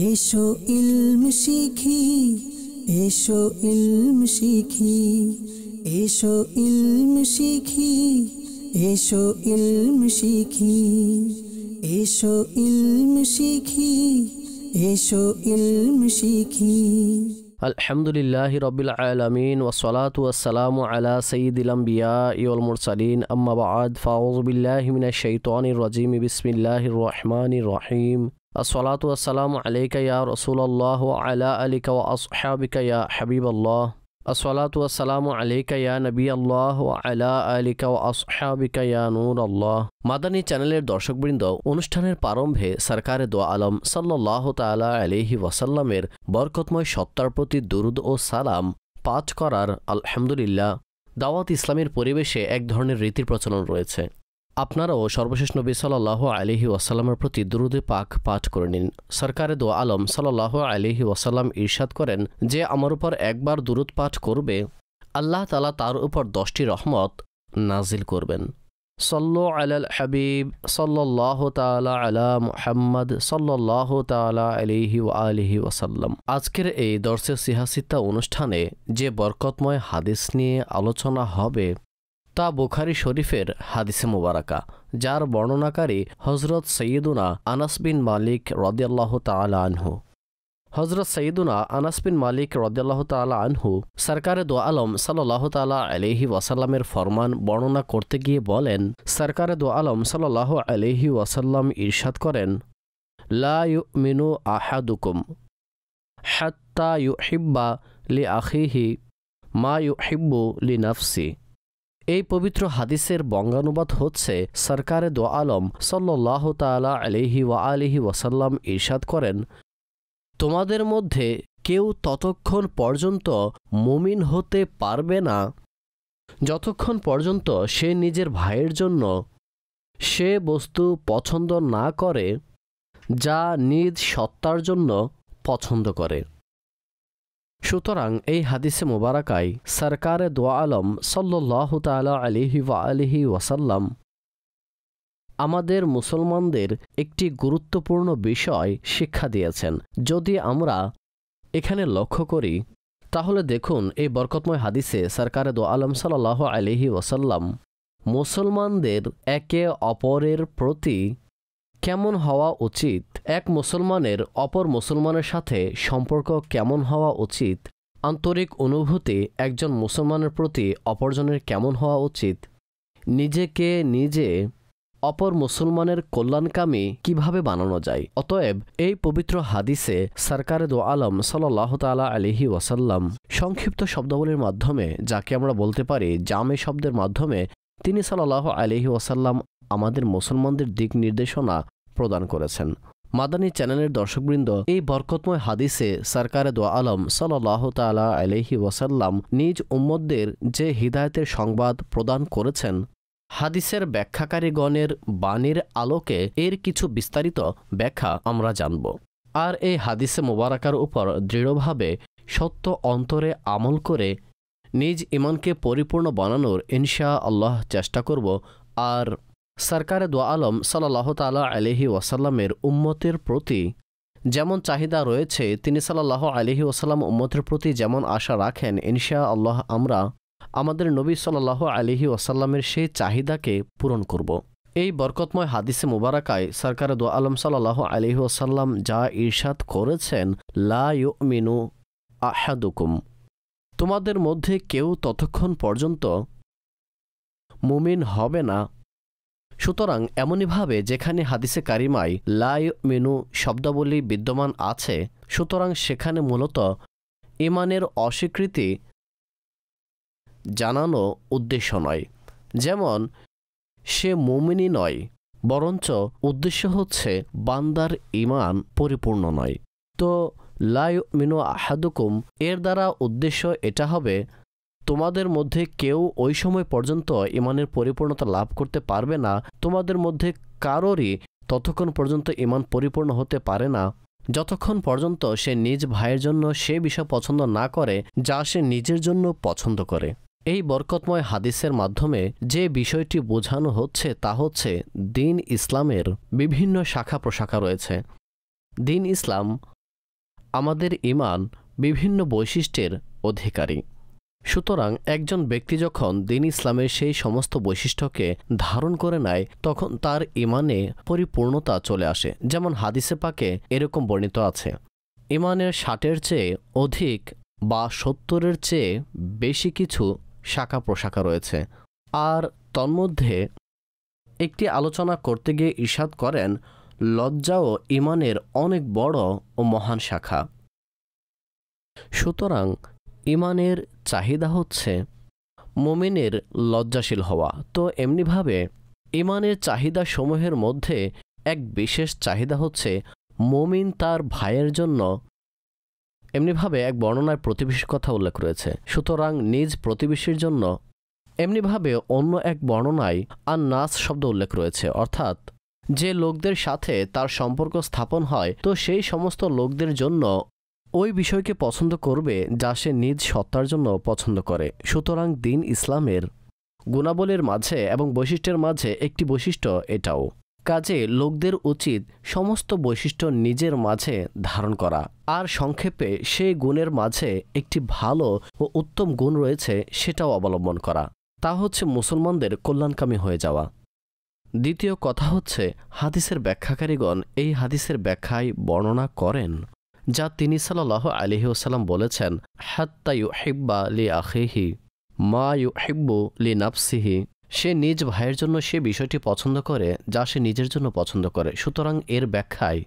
এসো ইলম শিখি, এসো ইলম শিখি, এসো ইলম শিখি, এসো ইলম শিখি, এসো ইলম শিখি, এসো ইলম শিখি। আলহামদুলিল্লাহি রাব্বিল আলামিন ওয়াসসালাতু ওয়াসসালামু আলা সাইয়্যিদিল আমবিয়াই ওয়াল মুরসালিন আম্মা বা'দ ফাউযু বিল্লাহি মিনাশ শাইতানির রাজীম বিসমিল্লাহির রহমানির রহিম। আসসালাতু ওয়াসসালামু আলাইকা ইয়া রাসূলুল্লাহ ওয়া আলা আলিকা ওয়া আসহাবিকা ইয়া হাবিবাল্লাহ। আসসালাতু ওয়াসসালামু আলাইকা ইয়া নবিয়াল্লাহ ওয়া আলা আলিকা ওয়া আসহাবিকা ইয়া নূরাল্লাহ। মাদানী চ্যানেলের দর্শকবৃন্দ, অনুষ্ঠানের প্রারম্ভে সরকারে দো আলম সাল্লাল্লাহু তাআলা আলাইহি ওয়াসাল্লামের বরকতময় সত্তার প্রতি দুরুদ ও সালাম পাঠ করার আলহামদুলিল্লাহ দাওয়াত ইসলামের পরিবেশে এক ধরনের রীতির প্রচলন রয়েছে। আপনারাও সর্বশেষ নবী সাল্লাল্লাহু আলাইহি ওয়াসাল্লামের প্রতি দুরুদে পাক পাঠ করে নিন। সরকারে দো আলম সাল্লাল্লাহু আলাইহি ওয়াসাল্লাম ইরশাদ করেন, যে আমার উপর একবার দুরুদ পাঠ করবে আল্লাহ তাআলা তার উপর 10টি রহমত নাজিল করবেন। সল্লু আলাল হাবিব সাল্লাল্লাহু তাআলা আলা মুহাম্মদ সাল্লাল্লাহু তাআলা আলাইহি ওয়া আলিহি ওয়াসাল্লাম। আজকের এই দর্সে সিহাসিত্তা অনুষ্ঠানে যে বরকতময় হাদিস নিয়ে আলোচনা হবে তা বুখারী শরীফের হাদিসে মুবারাকা, যার বর্ণনাকারী হযরত সৈয়দুনা আনাস বিন মালিক রাদিয়াল্লাহু তাআলা আনহু। হযরত সৈয়দুনা আনাস বিন মালিক রাদিয়াল্লাহু তাআলা আনহু সরকারে দো আলম সাল্লাল্লাহু তাআলা আলাইহি ওয়াসাল্লামের ফরমান বর্ণনা করতে গিয়ে বলেন, সরকারে দো আলম সাল্লাল্লাহু আলাইহি ওয়াসাল্লাম ইরশাদ করেন, লা ইউমিনু আহাদুকুম হাত্তা ইউহিব্বা লি আখিহি মা ইউহিব্বু লি নাফসি। এই পবিত্র হাদিসের বঙ্গানুবাদ হচ্ছে, সরকারে দো আলম সাল্লাল্লাহু তাআলা আলাইহি ওয়া আলিহি ওয়াসাল্লাম ইরশাদ করেন, তোমাদের মধ্যে কেউ ততক্ষণ পর্যন্ত মুমিন হতে পারবে না যতক্ষণ পর্যন্ত সে নিজের ভাইয়ের জন্য সে বস্তু পছন্দ না করে যা নিজ সত্তার জন্য পছন্দ করে। সুতরাং এই হাদিসে মুবারাকায় সরকারে দো আলম সাল্লাল্লাহু তাআলা আলাইহি ওয়া আলিহি ওয়াসাল্লাম আমাদের মুসলমানদের একটি গুরুত্বপূর্ণ বিষয় শিক্ষা দিয়েছেন। যদি আমরা এখানে লক্ষ্য করি তাহলে দেখুন, এই বরকতময় হাদিসে সরকারে দো আলম সাল্লাল্লাহু আলাইহি ওয়াসাল্লাম মুসলমানদের একে অপরের প্রতি কেমন হওয়া উচিত, এক মুসলমানের অপর মুসলমানের সাথে সম্পর্ক কেমন হওয়া উচিত, আন্তরিক অনুভূতি একজন মুসলমানের প্রতি অপরজনের কেমন হওয়া উচিত, নিজেকে নিজে অপর মুসলমানের কল্যাণকামী কিভাবে বানানো যায়। অতএব এই পবিত্র হাদিসে সরকারে দো আলম সাল্লাল্লাহু তাআলা আলাইহি ওয়াসাল্লাম সংক্ষিপ্ত শব্দাবলীর মাধ্যমে, যাকে আমরা বলতে পারি জামে শব্দের মাধ্যমে, তিনি সাল্লাল্লাহু আলাইহি ওয়াসাল্লাম আমাদের মুসলমানদের দিক নির্দেশনা প্রদান করেছেন। মাদানী চ্যানেলের দর্শকবৃন্দ, এই বরকতময় হাদিসে সরকারে দো আলম সাল্লাল্লাহু তাআলা আলাইহি ওয়াসাল্লাম নিজ উম্মতদের যে হিদায়াতের সংবাদ প্রদান করেছেন, হাদিসের ব্যাখ্যাকারীগণের বাণীর আলোকে এর কিছু বিস্তারিত ব্যাখ্যা আমরা জানব। আর এই হাদিসে মুবারাকার উপর দৃঢ়ভাবে সত্য অন্তরে আমল করে নিজ ঈমানকে পরিপূর্ণ বানানোর ইনশাআল্লাহ চেষ্টা করব। আর সরকারে দো আলম সাল্লাল্লাহু তাআলা আলাইহি ওয়াসাল্লামের উম্মতের প্রতি যেমন চাহিদা রয়েছে, তিনি সাল্লাল্লাহু আলাইহি ওয়াসাল্লাম উম্মতের প্রতি যেমন আশা রাখেন, ইনশাআল্লাহ আমরা আমাদের নবী সাল্লাল্লাহু আলাইহি ওয়াসাল্লামের সেই চাহিদাকে পূরণ করব। এই বরকতময় হাদিসে মুবারাকায় সরকারে দো আলম সাল্লাল্লাহু আলাইহি ওয়াসাল্লাম যা ইরশাদ করেছেন, লা ইউমিনু আহাদুকুম, তোমাদের মধ্যে কেউ ততক্ষণ পর্যন্ত মুমিন হবে না। সুতরাং এমনইভাবে যেখানে হাদিসে কারিমায় লা ইউমিনু শব্দাবলী বিদ্যমান আছে, সুতরাং সেখানে মূলত ঈমানের অস্বীকৃতি জানানো উদ্দেশ্য নয়। যেমন সে মুমিনই নয়, বরঞ্চ উদ্দেশ্য হচ্ছে বান্দার ঈমান পরিপূর্ণ নয়। তো লা ইউমিনু আহাদুকুম এর দ্বারা উদ্দেশ্য এটা হবে, তোমাদের মধ্যে কেউ ওই সময় পর্যন্ত ঈমানের পরিপূর্ণতা লাভ করতে পারবে না, তোমাদের মধ্যে কারোরই ততক্ষণ পর্যন্ত ঈমান পরিপূর্ণ হতে পারে না যতক্ষণ পর্যন্ত সে নিজ ভাইয়ের জন্য সে বিষয় পছন্দ না করে যা সে নিজের জন্য পছন্দ করে। এই বরকতময় হাদিসের মাধ্যমে যে বিষয়টি বোঝানো হচ্ছে তা হচ্ছে, দ্বীন ইসলামের বিভিন্ন শাখা প্রশাখা রয়েছে। দ্বীন ইসলাম আমাদের ঈমান বিভিন্ন বৈশিষ্ট্যের অধিকারী। সুতরাং একজন ব্যক্তি যখন দ্বীন ইসলামের সেই সমস্ত বৈশিষ্ট্যকে ধারণ করে নেয় তখন তার ঈমানে পরিপূর্ণতা চলে আসে। যেমন হাদিসে পাকে এরকম বর্ণিত আছে, ঈমানের 60-এর চেয়ে অধিক বা 70-এর চেয়ে বেশি কিছু শাখা প্রশাখা রয়েছে। আর তন্মধ্যে একটি আলোচনা করতে গিয়ে ইরশাদ করেন, লজ্জাও ঈমানের অনেক বড় ও মহান শাখা। সুতরাং ঈমানের চাহিদা হচ্ছে মুমিনের লজ্জাশীল হওয়া। তো এমনিভাবে ঈমানের চাহিদা সমূহের মধ্যে এক বিশেষ চাহিদা হচ্ছে মুমিন তার ভাইয়ের জন্য, এমনিভাবে এক বর্ণনায় প্রতিবেশীর কথা উল্লেখ রয়েছে, সুতরাং নিজ প্রতিবেশীর জন্য। এমনিভাবে অন্য এক বর্ণনায় আর নাস শব্দ উল্লেখ রয়েছে, অর্থাৎ যে লোকদের সাথে তার সম্পর্ক স্থাপন হয় তো সেই সমস্ত লোকদের জন্য ওই বিষয়কে পছন্দ করবে যা সে নিজ সত্তার জন্য পছন্দ করে। সুতরাং দ্বীন ইসলামের গুণাবলীর মাঝে এবং বৈশিষ্ট্যের মাঝে একটি বৈশিষ্ট্য এটাও। কাজে লোকদের উচিত সমস্ত বৈশিষ্ট্য নিজের মাঝে ধারণ করা। আর সংক্ষেপে সেই গুণের মাঝে একটি ভালো ও উত্তম গুণ রয়েছে সেটাও অবলম্বন করা, তা হচ্ছে মুসলমানদের কল্যাণকামী হয়ে যাওয়া। দ্বিতীয় কথা হচ্ছে হাদিসের ব্যাখ্যাকারীগণ এই হাদিসের ব্যাখ্যায় বর্ণনা করেন যা তিনি সাল্লাল্লাহু আলাইহি ওয়াসাল্লাম বলেছেন, হাত্তা ইউহিব্বা লি আখিহি মা ইউহিব্বু লি নাফসিহি, সে নিজ ভাইয়ের জন্য সে বিষয়টি পছন্দ করে যা সে নিজের জন্য পছন্দ করে। সুতরাং এর ব্যাখ্যায়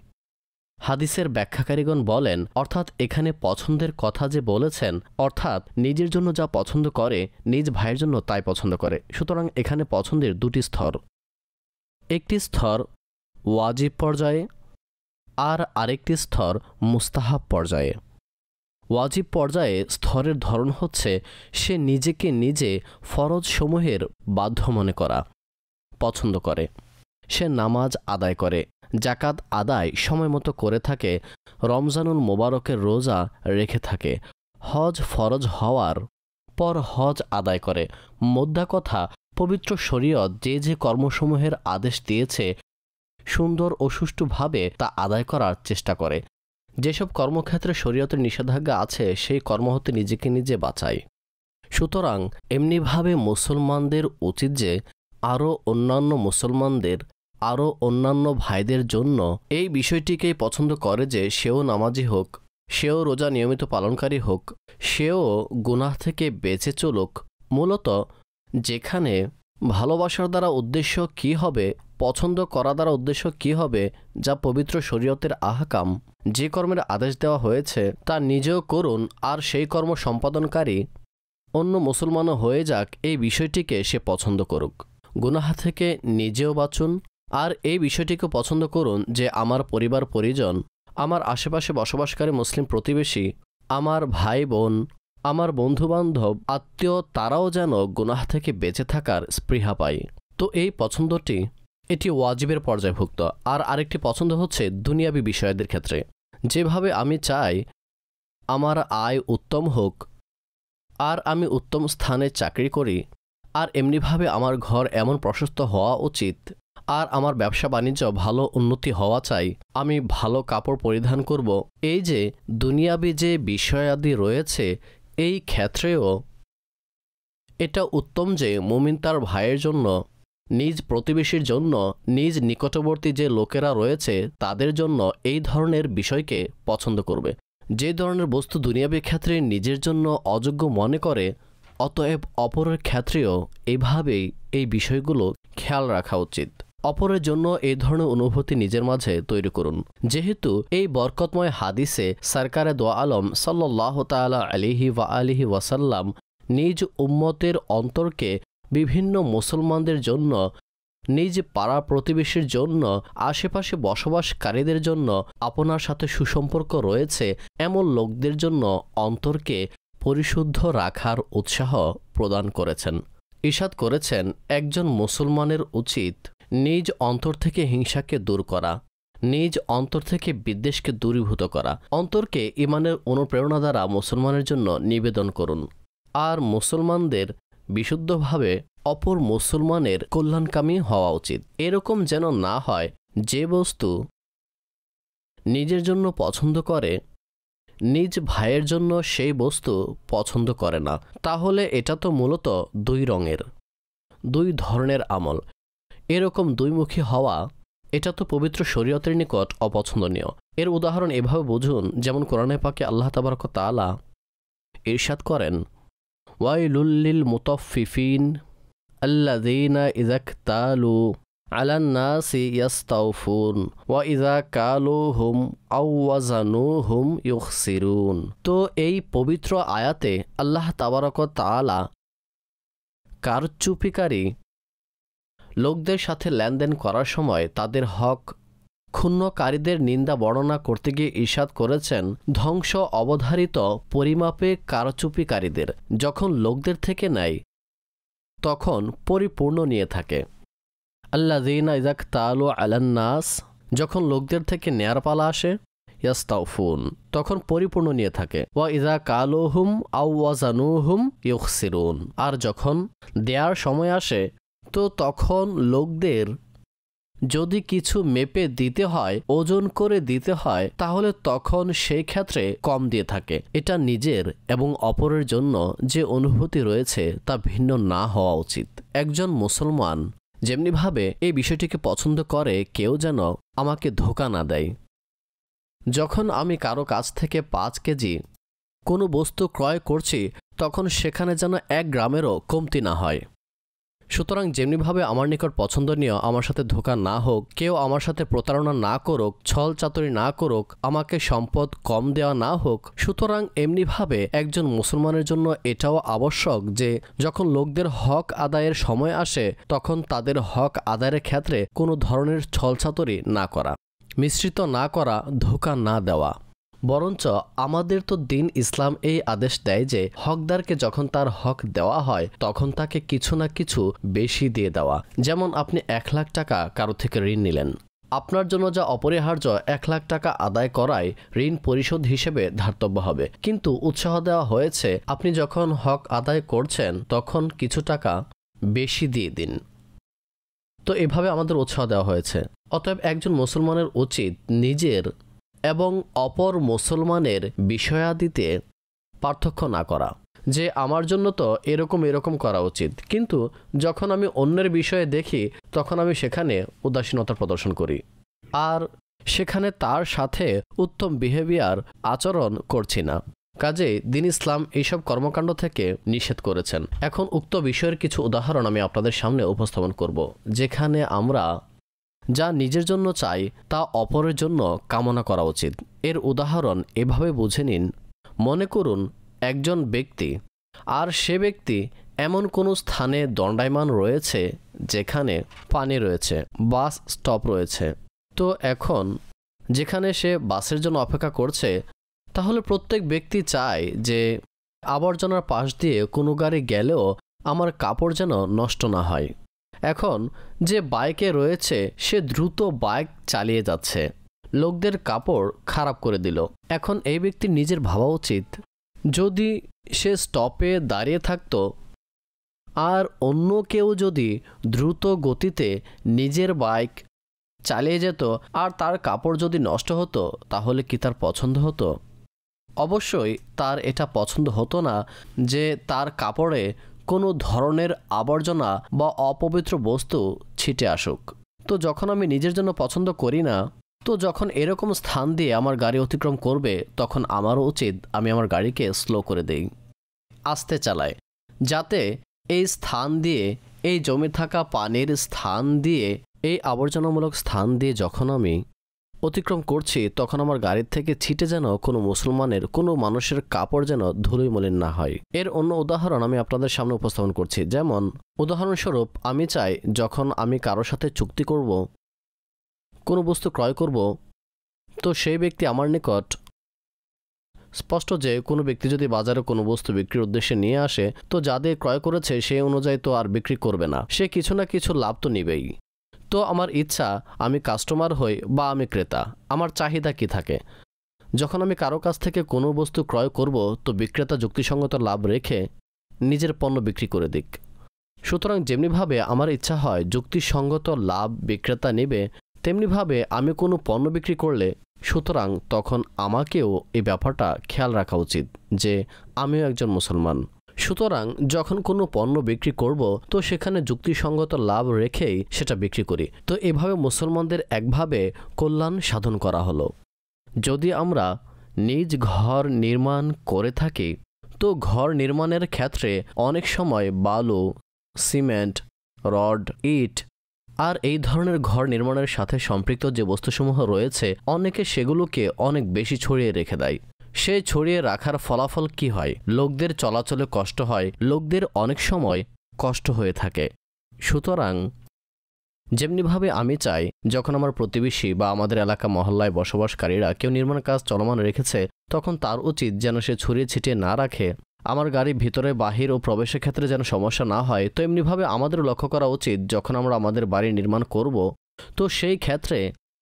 হাদিসের ব্যাখ্যাকারীগণ বলেন, অর্থাৎ এখানে পছন্দের কথা যে বলেছেন, অর্থাৎ নিজের জন্য যা পছন্দ করে নিজ ভাইয়ের জন্য তাই পছন্দ করে। সুতরাং এখানে পছন্দের দুটি স্তর, একটি স্তর ওয়াজিব পর্যায়ে আর আরেকটি স্তর মুস্তাহাব পর্যায়ে। ওয়াজিব পর্যায়ে স্তরের ধরন হচ্ছে সে নিজেকে নিজে ফরজসমূহের বাধ্য মনে করা পছন্দ করে, সে নামাজ আদায় করে, জাকাত আদায় সময় মতো করে থাকে, রমজানুল মোবারকের রোজা রেখে থাকে, হজ ফরজ হওয়ার পর হজ আদায় করে। মোদ্দা কথা, পবিত্র শরীয়ত যে যে কর্মসমূহের আদেশ দিয়েছে সুন্দর ও সুষ্ঠুভাবে তা আদায় করার চেষ্টা করে। যেসব কর্মক্ষেত্রে শরীয়তের নিষেধাজ্ঞা আছে সেই কর্ম হতে নিজেকে নিজে বাঁচায়। সুতরাং এমনিভাবে মুসলমানদের উচিত যে আরও অন্যান্য মুসলমানদের আরও অন্যান্য ভাইদের জন্য এই বিষয়টিকেই পছন্দ করে যে সেও নামাজি হোক, সেও রোজা নিয়মিত পালনকারী হোক, সেও গুনাহ থেকে বেঁচে চলুক। মূলত যেখানে ভালোবাসার দ্বারা উদ্দেশ্য কি হবে, পছন্দ করা দ্বারা উদ্দেশ্য কি হবে, যা পবিত্র শরীয়তের আহকাম, যে কর্মের আদেশ দেওয়া হয়েছে তা নিজেও করুন আর সেই কর্ম সম্পাদনকারী অন্য মুসলমানও হয়ে যাক, এই বিষয়টিকে সে পছন্দ করুক। গুনাহ থেকে নিজেও বাঁচুন আর এই বিষয়টিকে পছন্দ করুন যে আমার পরিবার পরিজন, আমার আশেপাশে বসবাসকারী মুসলিম প্রতিবেশী, আমার ভাই বোন, আমার বন্ধুবান্ধব, আত্মীয়, তারাও যেন গুনাহ থেকে বেঁচে থাকার স্পৃহা পায়। তো এই পছন্দটি এটি ওয়াজিবের পর্যায়ভুক্ত। আর আরেকটি পছন্দ হচ্ছে দুনিয়াবী বিষয়দের ক্ষেত্রে, যেভাবে আমি চাই আমার আয় উত্তম হোক আর আমি উত্তম স্থানে চাকরি করি, আর এমনিভাবে আমার ঘর এমন প্রশস্ত হওয়া উচিত, আর আমার ব্যবসা বাণিজ্য ভালো উন্নতি হওয়া চাই, আমি ভালো কাপড় পরিধান করব। এই যে দুনিয়াবী যে বিষয়াদি রয়েছে এই ক্ষেত্রেও এটা উত্তম যে মুমিন তার ভাইয়ের জন্য, নিজ প্রতিবেশীর জন্য, নিজ নিকটবর্তী যে লোকেরা রয়েছে তাদের জন্য এই ধরনের বিষয়কে পছন্দ করবে। যে ধরনের বস্তু দুনিয়াবী ক্ষেত্রে নিজের জন্য অযোগ্য মনে করে, অতএব অপরের ক্ষেত্রেও এইভাবেই এই বিষয়গুলো খেয়াল রাখা উচিত। অপরের জন্য এই ধরনের অনুভূতি নিজের মাঝে তৈরি করুন। যেহেতু এই বরকতময় হাদিসে সরকারে দো আলম সাল্লাল্লাহু তাআলা আলাইহি ওয়া আলিহি ওয়াসাল্লাম নিজ উম্মতের অন্তরকে বিভিন্ন মুসলমানদের জন্য, নিজ পাড়া প্রতিবেশীর জন্য, আশেপাশে বসবাসকারীদের জন্য, আপনার সাথে সুসম্পর্ক রয়েছে এমন লোকদের জন্য অন্তরকে পরিশুদ্ধ রাখার উৎসাহ প্রদান করেছেন। ইরশাদ করেছেন, একজন মুসলমানের উচিত নিজ অন্তর থেকে হিংসাকে দূর করা, নিজ অন্তর থেকে বিদ্বেষকে দূরীভূত করা। অন্তরকে ঈমানের অনুপ্রেরণা দ্বারা মুসলমানের জন্য নিবেদন করুন আর মুসলমানদের বিশুদ্ধভাবে অপর মুসলমানের কল্যাণকামী হওয়া উচিত। এরকম যেন না হয় যে বস্তু নিজের জন্য পছন্দ করে নিজ ভাইয়ের জন্য সেই বস্তু পছন্দ করে না, তাহলে এটা তো মূলত দুই রঙের, দুই ধরনের আমল। এরকম দুইমুখী হওয়া এটা তো পবিত্র শরীয়তের নিকট অপছন্দনীয়। এর উদাহরণ এভাবে বুঝুন, যেমন কোরআনে পাকে আল্লাহ তাবারক তাআলা ইরশাদ করেন, ওয়াইলুল লিল মুতাফফিফিন আল্লাযীনা ইযা ইকতালু আলান নাসি ইয়াস্তাউফুন ওয়া ইযা কালুহুম আও ওয়াজানুহুম ইউখসিরুন। তো এই পবিত্র আয়াতে আল্লাহ তাবারক তাআলা কারচুপিকারী লোকদের সাথে লেনদেন করার সময় তাদের হক ক্ষুণ্ণকারীদের নিন্দা বর্ণনা করতে গিয়ে ইরশাদ করেছেন, ধ্বংস অবধারিত পরিমাপে কারচুপিকারীদের যখন লোকদের থেকে নেয় তখন পরিপূর্ণ নিয়ে থাকে। আল্লাযীনা ইযা ইকতালু আলান নাস, যখন লোকদের থেকে নেয়ার পালা আসে, ইয়াস্তাউফুন, তখন পরিপূর্ণ নিয়ে থাকে। ওয়া ইযা কালুহুম আও ওয়াজানুহুম ইউখসিরুন, আর যখন দেয়ার সময় আসে তো তখন লোকদের যদি কিছু মেপে দিতে হয়, ওজন করে দিতে হয়, তাহলে তখন সেই ক্ষেত্রে কম দিয়ে থাকে। এটা নিজের এবং অপরের জন্য যে অনুভূতি রয়েছে তা ভিন্ন না হওয়া উচিত। একজন মুসলমান যেমনিভাবে এই বিষয়টিকে পছন্দ করে কেউ যেন আমাকে ধোঁকা না দেয়। যখন আমি কারো কাছ থেকে 5 কেজি কোনো বস্তু ক্রয় করছি তখন সেখানে যেন 1 গ্রামেরও কমতি না হয়। সুতরাং যেমনিভাবে আমার নিকট পছন্দনীয় আমার সাথে ধোঁকা না হোক, কেউ আমার সাথে প্রতারণা না করুক, ছল চাতুরি না করুক, আমাকে সম্পদ কম দেওয়া না হোক, সুতরাং এমনিভাবে একজন মুসলমানের জন্য এটাও আবশ্যক যে যখন লোকদের হক আদায়ের সময় আসে তখন তাদের হক আদায়ের ক্ষেত্রে কোনো ধরনের ছল চাতুরি না করা, মিশ্রিত না করা, ধোঁকা না দেওয়া। বরঞ্চ আমাদের তো দিন ইসলাম এই আদেশ দেয় যে হকদারকে যখন তার হক দেওয়া হয় তখন তাকে কিছু না কিছু বেশি দিয়ে দেওয়া। যেমন আপনি 1 লাখ টাকা কারো থেকে ঋণ নিলেন, আপনার জন্য যা অপরিহার্য 1 লাখ টাকা আদায় করাই ঋণ পরিশোধ হিসেবে ধার্তব্য হবে, কিন্তু উৎসাহ দেওয়া হয়েছে আপনি যখন হক আদায় করছেন তখন কিছু টাকা বেশি দিয়ে দিন। তো এভাবে আমাদের উৎসাহ দেওয়া হয়েছে। অতএব একজন মুসলমানের উচিত নিজের এবং অপর মুসলমানের বিষয়াদিতে পার্থক্য না করা, যে আমার জন্য তো এরকম করা উচিত, কিন্তু যখন আমি অন্যের বিষয়ে দেখি তখন আমি সেখানে উদাসীনতা প্রদর্শন করি আর সেখানে তার সাথে উত্তম বিহেভিয়ার আচরণ করছি না। কাজেই দ্বীন ইসলাম এইসব কর্মকাণ্ড থেকে নিষেধ করেছেন। এখন উক্ত বিষয়ের কিছু উদাহরণ আমি আপনাদের সামনে উপস্থাপন করব, যেখানে আমরা যা নিজের জন্য চাই তা অপরের জন্য কামনা করা উচিত। এর উদাহরণ এভাবে বুঝে নিন, মনে করুন একজন ব্যক্তি আর সে ব্যক্তি এমন কোনো স্থানে দণ্ডায়মান রয়েছে যেখানে পানি রয়েছে, বাস স্টপ রয়েছে। তো এখন যেখানে সে বাসের জন্য অপেক্ষা করছে, তাহলে প্রত্যেক ব্যক্তি চায় যে আবর্জনার পাশ দিয়ে কোনো গাড়ি গেলেও আমার কাপড় যেন নষ্ট না হয়। এখন যে বাইকে রয়েছে সে দ্রুত বাইক চালিয়ে যাচ্ছে, লোকদের কাপড় খারাপ করে দিল। এখন এই ব্যক্তির নিজের ভাবা উচিত, যদি সে স্টপে দাঁড়িয়ে থাকতো আর অন্য কেউ যদি দ্রুত গতিতে নিজের বাইক চালিয়ে যেত আর তার কাপড় যদি নষ্ট হতো তাহলে কি তার পছন্দ হতো? অবশ্যই তার এটা পছন্দ হতো না যে তার কাপড়ে কোনো ধরনের আবর্জনা বা অপবিত্র বস্তু ছিটে আসুক। তো যখন আমি নিজের জন্য পছন্দ করি না, তো যখন এরকম স্থান দিয়ে আমার গাড়ি অতিক্রম করবে তখন আমারও উচিত আমি আমার গাড়িকে স্লো করে দেই, আস্তে চালাই, যাতে এই স্থান দিয়ে, এই জমে থাকা পানির স্থান দিয়ে, এই আবর্জনামূলক স্থান দিয়ে যখন আমি অতিক্রম করছি তখন আমার গাড়ির থেকে ছিটে যেন কোনো মুসলমানের, কোনো মানুষের কাপড় যেন ধুলোয় মলিন না হয়। এর অন্য উদাহরণ আমি আপনাদের সামনে উপস্থাপন করছি। যেমন উদাহরণস্বরূপ আমি চাই যখন আমি কারোর সাথে চুক্তি করব, কোনো বস্তু ক্রয় করব, তো সেই ব্যক্তি আমার নিকট স্পষ্ট যে কোনো ব্যক্তি যদি বাজারে কোনো বস্তু বিক্রির উদ্দেশ্যে নিয়ে আসে তো যা দিয়ে ক্রয় করেছে সেই অনুযায়ী তো আর বিক্রি করবে না, সে কিছু না কিছু লাভ তো নিবেই। তো আমার ইচ্ছা, আমি কাস্টমার হই বা আমি ক্রেতা, আমার চাহিদা কি থাকে, যখন আমি কারো কাছ থেকে কোনো বস্তু ক্রয় করব তো বিক্রেতা যুক্তিসঙ্গত লাভ রেখে নিজের পণ্য বিক্রি করে দিক। সুতরাং যেমনিভাবে আমার ইচ্ছা হয় যুক্তিসঙ্গত লাভ বিক্রেতা নেবে, তেমনিভাবে আমি কোনো পণ্য বিক্রি করলে সুতরাং তখন আমাকেও এই ব্যাপারটা খেয়াল রাখা উচিত যে আমিও একজন মুসলমান। সুতরাং যখন কোনো পণ্য বিক্রি করব তো সেখানে যুক্তিসঙ্গত লাভ রেখেই সেটা বিক্রি করি। তো এভাবে মুসলমানদের একভাবে কল্যাণ সাধন করা হলো। যদি আমরা নিজ ঘর নির্মাণ করে থাকি তো ঘর নির্মাণের ক্ষেত্রে অনেক সময় বালু, সিমেন্ট, রড, ইট আর এই ধরনের ঘর নির্মাণের সাথে সম্পৃক্ত যে বস্তুসমূহ রয়েছে অনেকে সেগুলোকে অনেক বেশি ছড়িয়ে রেখে দেয়। সেই ছড়িয়ে রাখার ফলাফল কি হয়? লোকদের চলাচলে কষ্ট হয়, লোকদের অনেক সময় কষ্ট হয়ে থাকে। সুতরাং যেমনিভাবে আমি চাই যখন আমার প্রতিবেশী বা আমাদের এলাকা মহল্লায় বসবাসকারীরা কেউ নির্মাণ কাজ চলমান রেখেছে তখন তার উচিত যেন সে ছড়িয়ে ছিটিয়ে না রাখে, আমার গাড়ি ভিতরে বাহির ও প্রবেশের ক্ষেত্রে যেন সমস্যা না হয়। তো এমনিভাবে আমাদের লক্ষ্য করা উচিত যখন আমরা আমাদের বাড়ি নির্মাণ করব তো সেই ক্ষেত্রে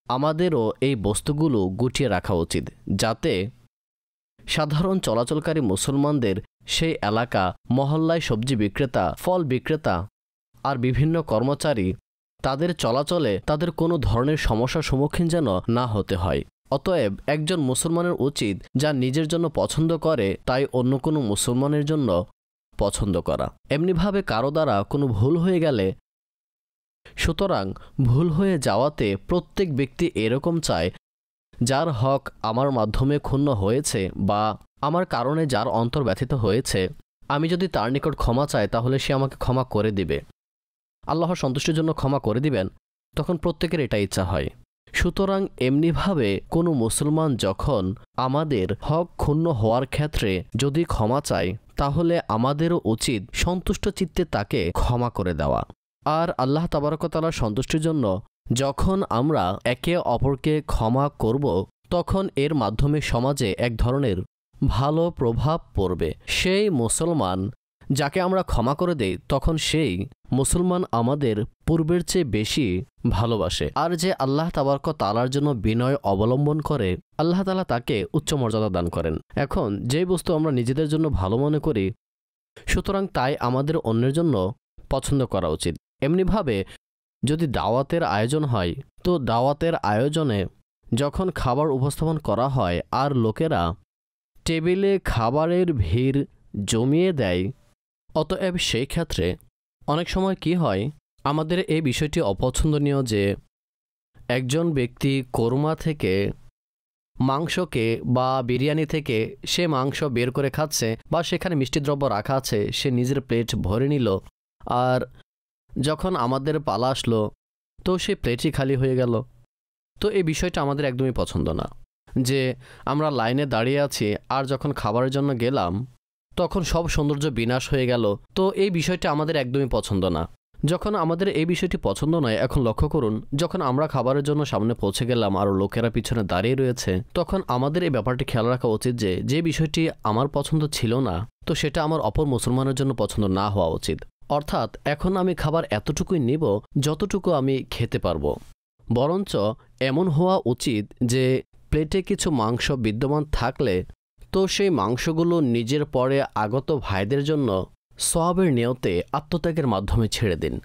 আমাদেরও এই বস্তুগুলো গুটিয়ে রাখা উচিত যাতে সাধারণ চলাচলকারী মুসলমানদের সেই এলাকা মহল্লায় সবজি বিক্রেতা, ফল বিক্রেতা আর বিভিন্ন কর্মচারী তাদের চলাচলে তাদের কোনো ধরনের সমস্যার সম্মুখীন যেন না হতে হয়। অতএব একজন মুসলমানের উচিত যা নিজের জন্য পছন্দ করে তাই অন্য কোনো মুসলমানের জন্য পছন্দ করা। এমনিভাবে কারো দ্বারা কোনো ভুল হয়ে গেলে সুতরাং ভুল হয়ে যাওয়াতে প্রত্যেক ব্যক্তি এরকম চায় যার হক আমার মাধ্যমে ক্ষুণ্ণ হয়েছে বা আমার কারণে যার অন্তর ব্যথিত হয়েছে আমি যদি তার নিকট ক্ষমা চাই তাহলে সে আমাকে ক্ষমা করে দিবে, আল্লাহর সন্তুষ্টির জন্য ক্ষমা করে দিবেন, তখন প্রত্যেকের এটা ইচ্ছা হয়। সুতরাং এমনিভাবে কোনো মুসলমান যখন আমাদের হক ক্ষুণ্ণ হওয়ার ক্ষেত্রে যদি ক্ষমা চায় তাহলে আমাদেরও উচিত সন্তুষ্ট চিত্তে তাকে ক্ষমা করে দেওয়া। আর আল্লাহ তাবারক ওয়া তাআলার সন্তুষ্টির জন্য যখন আমরা একে অপরকে ক্ষমা করব তখন এর মাধ্যমে সমাজে এক ধরনের ভালো প্রভাব পড়বে। সেই মুসলমান যাকে আমরা ক্ষমা করে দেই তখন সেই মুসলমান আমাদের পূর্বের চেয়ে বেশি ভালোবাসে। আর যে আল্লাহ তাবারক ওয়া তাআলার জন্য বিনয় অবলম্বন করে আল্লাহ তাআলা তাকে উচ্চ মর্যাদা দান করেন। এখন যে বস্তু আমরা নিজেদের জন্য ভালো মনে করি সুতরাং তাই আমাদের অন্যের জন্য পছন্দ করা উচিত। এমনিভাবে যদি দাওয়াতের আয়োজন হয় তো দাওয়াতের আয়োজনে যখন খাবার উপস্থাপন করা হয় আর লোকেরা টেবিলে খাবারের ভিড় জমিয়ে দেয় অতএব সেই ক্ষেত্রে অনেক সময় কি হয় আমাদের এই বিষয়টি অপছন্দনীয় যে একজন ব্যক্তি কোরমা থেকে মাংসকে বা বিরিয়ানি থেকে সে মাংস বের করে খাচ্ছে বা সেখানে মিষ্টি দ্রব্য রাখা আছে সে নিজের প্লেট ভরে নিল আর যখন আমাদের পালা আসলো তো সে প্লেটই খালি হয়ে গেল। তো এই বিষয়টা আমাদের একদমই পছন্দ না যে আমরা লাইনে দাঁড়িয়ে আছি আর যখন খাবারের জন্য গেলাম তখন সব সৌন্দর্য বিনাশ হয়ে গেল। তো এই বিষয়টা আমাদের একদমই পছন্দ না। যখন আমাদের এই বিষয়টি পছন্দ নয় এখন লক্ষ্য করুন যখন আমরা খাবারের জন্য সামনে পৌঁছে গেলাম আর লোকেরা পিছনে দাঁড়িয়ে রয়েছে তখন আমাদের এই ব্যাপারটি খেয়াল রাখা উচিত যে যে বিষয়টি আমার পছন্দ ছিল না তো সেটা আমার অপর মুসলমানের জন্য পছন্দ না হওয়া উচিত। অর্থাৎ এখন আমি খাবার এতটুকুই নিব যতটুকু আমি খেতে পারবো, বরঞ্চ এমন হওয়া উচিত যে প্লেটে কিছু মাংস বিদ্যমান থাকলে তো সেই মাংসগুলো নিজের পরে আগত ভাইদের জন্য সওয়াবের নিয়তে আত্মত্যাগের মাধ্যমে ছেড়ে দিন।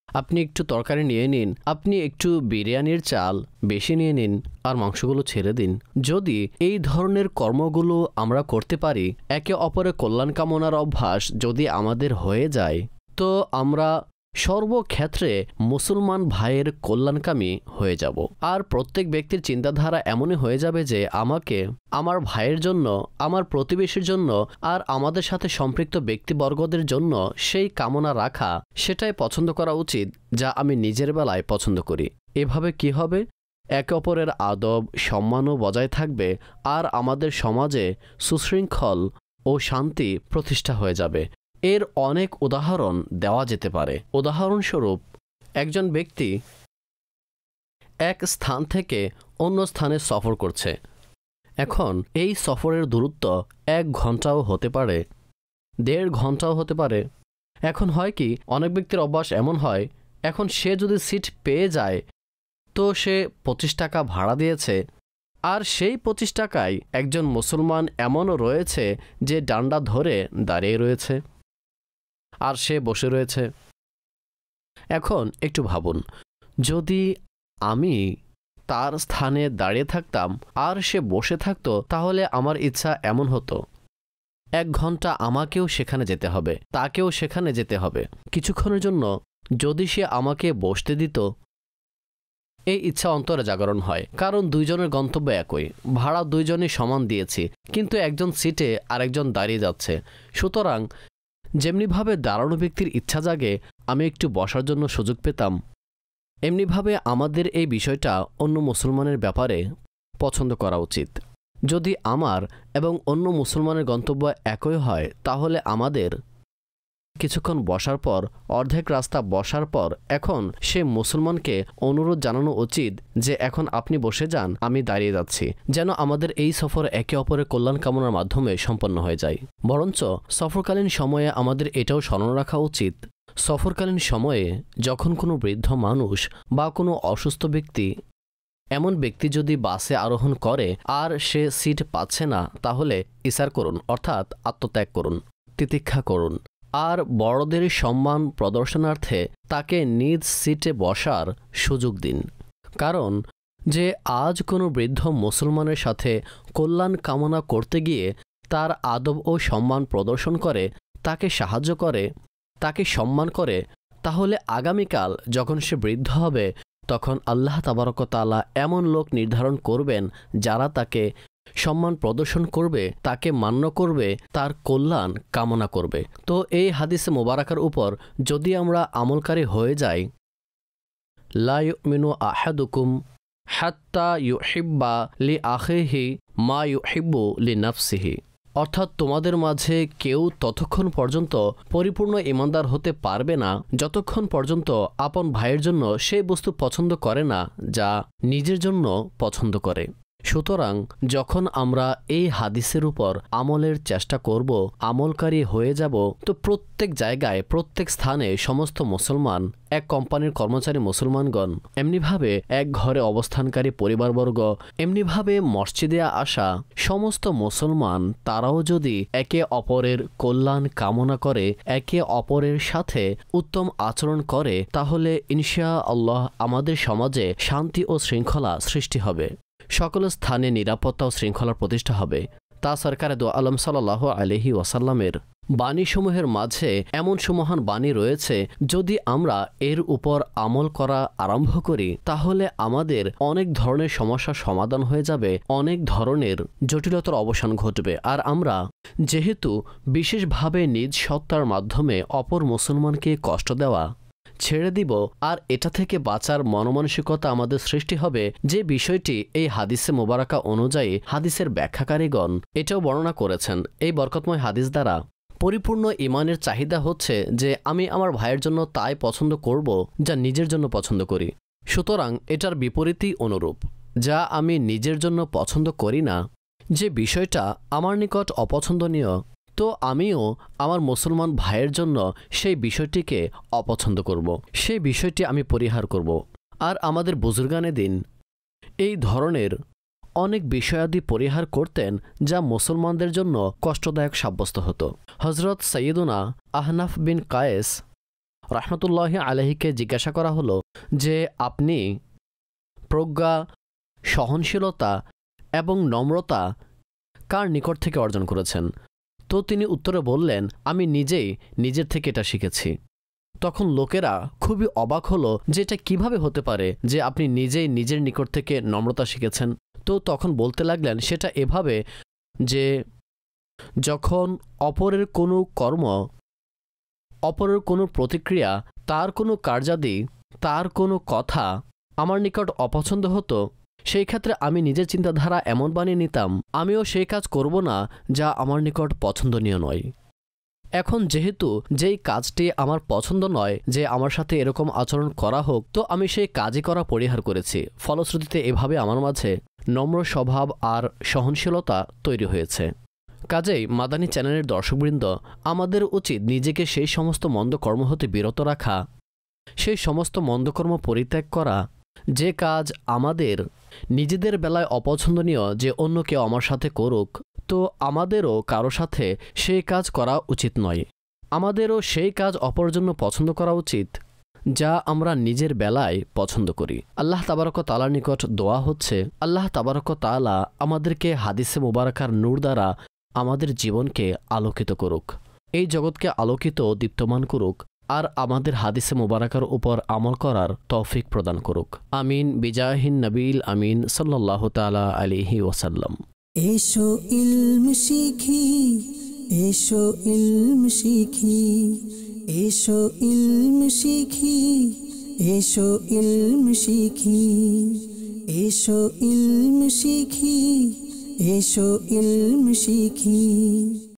আপনি একটু তরকারি নিয়ে নিন, আপনি একটু বিরিয়ানির চাল বেশি নিয়ে নিন আর মাংসগুলো ছেড়ে দিন। যদি এই ধরনের কর্মগুলো আমরা করতে পারি একে অপরের কল্যাণ কামনার অভ্যাস যদি আমাদের হয়ে যায় তো আমরা সর্বক্ষেত্রে মুসলমান ভাইয়ের কল্যাণকামী হয়ে যাব। আর প্রত্যেক ব্যক্তির চিন্তাধারা এমনই হয়ে যাবে যে আমাকে আমার ভাইয়ের জন্য, আমার প্রতিবেশীর জন্য আর আমাদের সাথে সম্পৃক্ত ব্যক্তিবর্গদের জন্য সেই কামনা রাখা সেটাই পছন্দ করা উচিত যা আমি নিজের বেলায় পছন্দ করি। এভাবে কি হবে? একে অপরের আদব সম্মানও বজায় থাকবে আর আমাদের সমাজে সুশৃঙ্খল ও শান্তি প্রতিষ্ঠা হয়ে যাবে। এর অনেক উদাহরণ দেওয়া যেতে পারে। উদাহরণস্বরূপ একজন ব্যক্তি এক স্থান থেকে অন্য স্থানে সফর করছে। এখন এই সফরের দূরত্ব 1 ঘন্টাও হতে পারে, 1.5 ঘন্টাও হতে পারে। এখন হয় কি অনেক ব্যক্তির অভ্যাস এমন হয় এখন সে যদি সিট পেয়ে যায় তো সে 25 টাকা ভাড়া দিয়েছে আর সেই 25 টাকায় একজন মুসলমান এমনও রয়েছে যে ডান্ডা ধরে দাঁড়িয়ে রয়েছে আর সে বসে রয়েছে। এখন একটু ভাবুন, যদি আমি তার স্থানে দাঁড়িয়ে থাকতাম আর সে বসে থাকতো, তাহলে আমার ইচ্ছা এমন হতো 1 ঘন্টা আমাকেও সেখানে যেতে হবে, তাকেও সেখানে যেতে হবে। কিছুক্ষণের জন্য যদি সে আমাকে বসতে দিত, এই ইচ্ছা অন্তরে জাগরণ হয়, কারণ দুইজনের গন্তব্য একই, ভাড়া দুইজনই সমান দিয়েছি, কিন্তু একজন সিটে আরেকজন দাঁড়িয়ে যাচ্ছে। সুতরাং যেমনিভাবে দাঁড়ানো ব্যক্তির ইচ্ছা জাগে আমি একটু বসার জন্য সুযোগ পেতাম, এমনিভাবে আমাদের এই বিষয়টা অন্য মুসলমানের ব্যাপারে পছন্দ করা উচিত। যদি আমার এবং অন্য মুসলমানের গন্তব্য একই হয়, তাহলে আমাদের কিছুক্ষণ বসার পর, অর্ধেক রাস্তা বসার পর, এখন সে মুসলমানকে অনুরোধ জানানো উচিত যে এখন আপনি বসে যান, আমি দাঁড়িয়ে যাচ্ছি, যেন আমাদের এই সফর একে অপরের কল্যাণ কামনার মাধ্যমে সম্পন্ন হয়ে যায়। বরঞ্চ সফরকালীন সময়ে আমাদের এটাও স্মরণ রাখা উচিত, সফরকালীন সময়ে যখন কোনো বৃদ্ধ মানুষ বা কোনো অসুস্থ ব্যক্তি, এমন ব্যক্তি যদি বাসে আরোহণ করে আর সে সিট পাচ্ছে না, তাহলে ইসার করুন, অর্থাৎ আত্মত্যাগ করুন, তিতিক্ষা করুন, আর বড়দের সম্মান প্রদর্শনার্থে তাকে নিজ সিটে বসার সুযোগ দিন। কারণ যে আজ কোনো বৃদ্ধ মুসলমানের সাথে কল্যাণ কামনা করতে গিয়ে তার আদব ও সম্মান প্রদর্শন করে, তাকে সাহায্য করে, তাকে সম্মান করে, তাহলে আগামীকাল যখন সে বৃদ্ধ হবে তখন আল্লাহ তাবারক তাআলা এমন লোক নির্ধারণ করবেন যারা তাকে সম্মান প্রদর্শন করবে, তাকে মান্য করবে, তার কল্যাণ কামনা করবে। তো এই হাদিসে মোবারকার উপর যদি আমরা আমলকারী হয়ে যাই, লা ইউমিনু আহাদুকুম হাত্তা ইউহিব্বা লি আখিহি মা ইউহিব্বু লি নাফসিহি, অর্থাৎ তোমাদের মাঝে কেউ ততক্ষণ পর্যন্ত পরিপূর্ণ ইমানদার হতে পারবে না যতক্ষণ পর্যন্ত আপন ভাইয়ের জন্য সেই বস্তু পছন্দ করে না যা নিজের জন্য পছন্দ করে। সুতরাং যখন আমরা এই হাদিসের উপর আমলের চেষ্টা করব, আমলকারী হয়ে যাব, তো প্রত্যেক জায়গায়, প্রত্যেক স্থানে সমস্ত মুসলমান, এক কোম্পানির কর্মচারী মুসলমানগণ, এমনিভাবে এক ঘরে অবস্থানকারী পরিবারবর্গ, এমনিভাবে মসজিদে আসা সমস্ত মুসলমান, তারাও যদি একে অপরের কল্যাণ কামনা করে, একে অপরের সাথে উত্তম আচরণ করে, তাহলে ইনশাআল্লাহ আমাদের সমাজে শান্তি ও শৃঙ্খলা সৃষ্টি হবে, সকল স্থানে নিরাপত্তা ও শৃঙ্খলার প্রতিষ্ঠা হবে। তা সরকারে দো আলম সাল্লাল্লাহু আলাইহি ওয়াসাল্লামের বাণীসমূহের মাঝে এমন সুমহান বাণী রয়েছে, যদি আমরা এর উপর আমল করা আরম্ভ করি, তাহলে আমাদের অনেক ধরনের সমস্যার সমাধান হয়ে যাবে, অনেক ধরনের জটিলতার অবসান ঘটবে। আর আমরা যেহেতু বিশেষভাবে নিজ সত্তার মাধ্যমে অপর মুসলমানকে কষ্ট দেওয়া ছেড়ে দিব, আর এটা থেকে বাঁচার মনমানসিকতা আমাদের সৃষ্টি হবে, যে বিষয়টি এই হাদিসে মোবারকা অনুযায়ী হাদিসের ব্যাখ্যাকারীগণ এটাও বর্ণনা করেছেন। এই বরকতময় হাদিস দ্বারা পরিপূর্ণ ইমানের চাহিদা হচ্ছে যে আমি আমার ভাইয়ের জন্য তাই পছন্দ করব যা নিজের জন্য পছন্দ করি। সুতরাং এটার বিপরীতই অনুরূপ, যা আমি নিজের জন্য পছন্দ করি না, যে বিষয়টা আমার নিকট অপছন্দনীয়, তো আমিও আমার মুসলমান ভাইয়ের জন্য সেই বিষয়টিকে অপছন্দ করব, সেই বিষয়টি আমি পরিহার করব। আর আমাদের বুজুর্গানে দিন এই ধরনের অনেক বিষয়াদি পরিহার করতেন যা মুসলমানদের জন্য কষ্টদায়ক সাব্যস্ত হতো। হজরত সৈয়দুনা আহনাফ বিন কায়েস রাহমাতুল্লাহি আলাইহিকে জিজ্ঞাসা করা হলো যে আপনি প্রজ্ঞা, সহনশীলতা এবং নম্রতা কার নিকট থেকে অর্জন করেছেন? তো তিনি উত্তরে বললেন, আমি নিজেই নিজের থেকে এটা শিখেছি। তখন লোকেরা খুবই অবাক হলো যে এটা কিভাবে হতে পারে যে আপনি নিজেই নিজের নিকট থেকে নম্রতা শিখেছেন। তো তখন বলতে লাগলেন, সেটা এভাবে যে যখন অপরের কোনো কর্ম, অপরের কোনো প্রতিক্রিয়া, তার কোনো কার্যাদি, তার কোনো কথা আমার নিকট অপছন্দ হতো, সেই ক্ষেত্রে আমি নিজের চিন্তাধারা এমন বানিয়ে নিতাম আমিও সেই কাজ করব না যা আমার নিকট পছন্দনীয় নয়। এখন যেহেতু যেই কাজটি আমার পছন্দ নয় যে আমার সাথে এরকম আচরণ করা হোক, তো আমি সেই কাজই করা পরিহার করেছি। ফলশ্রুতিতে এভাবে আমার মাঝে নম্র স্বভাব আর সহনশীলতা তৈরি হয়েছে। কাজেই মাদানী চ্যানেলের দর্শকবৃন্দ, আমাদের উচিত নিজেকে সেই সমস্ত মন্দ কর্ম হতে বিরত রাখা, সেই সমস্ত মন্দকর্ম পরিত্যাগ করা যে কাজ আমাদের নিজেদের বেলায় অপছন্দনীয় যে অন্য কেউ আমার সাথে করুক, তো আমাদেরও কারো সাথে সেই কাজ করা উচিত নয়। আমাদেরও সেই কাজ অপরের জন্য পছন্দ করা উচিত যা আমরা নিজের বেলায় পছন্দ করি। আল্লাহ তাবারক তাআলার নিকট দোয়া হচ্ছে, আল্লাহ তাবারক তাআলা আমাদেরকে হাদিসে মুবারাকার নূর দ্বারা আমাদের জীবনকে আলোকিত করুক, এই জগৎকে আলোকিত দীপ্তমান করুক, আর আমাদের হাদিসে মুবারাকার উপর আমল করার তৌফিক প্রদান করুক। আমিন বিজাহিন নবীল আমিন সাল্লাল্লাহু তাআলা আলাইহি ওয়াসাল্লাম। এসো ইলম শিখি, এসো ইলম শিখি, এসো ইলম শিখি, এসো ইলম শিখি, এসো ইলম শিখি, এসো ইলম শিখি।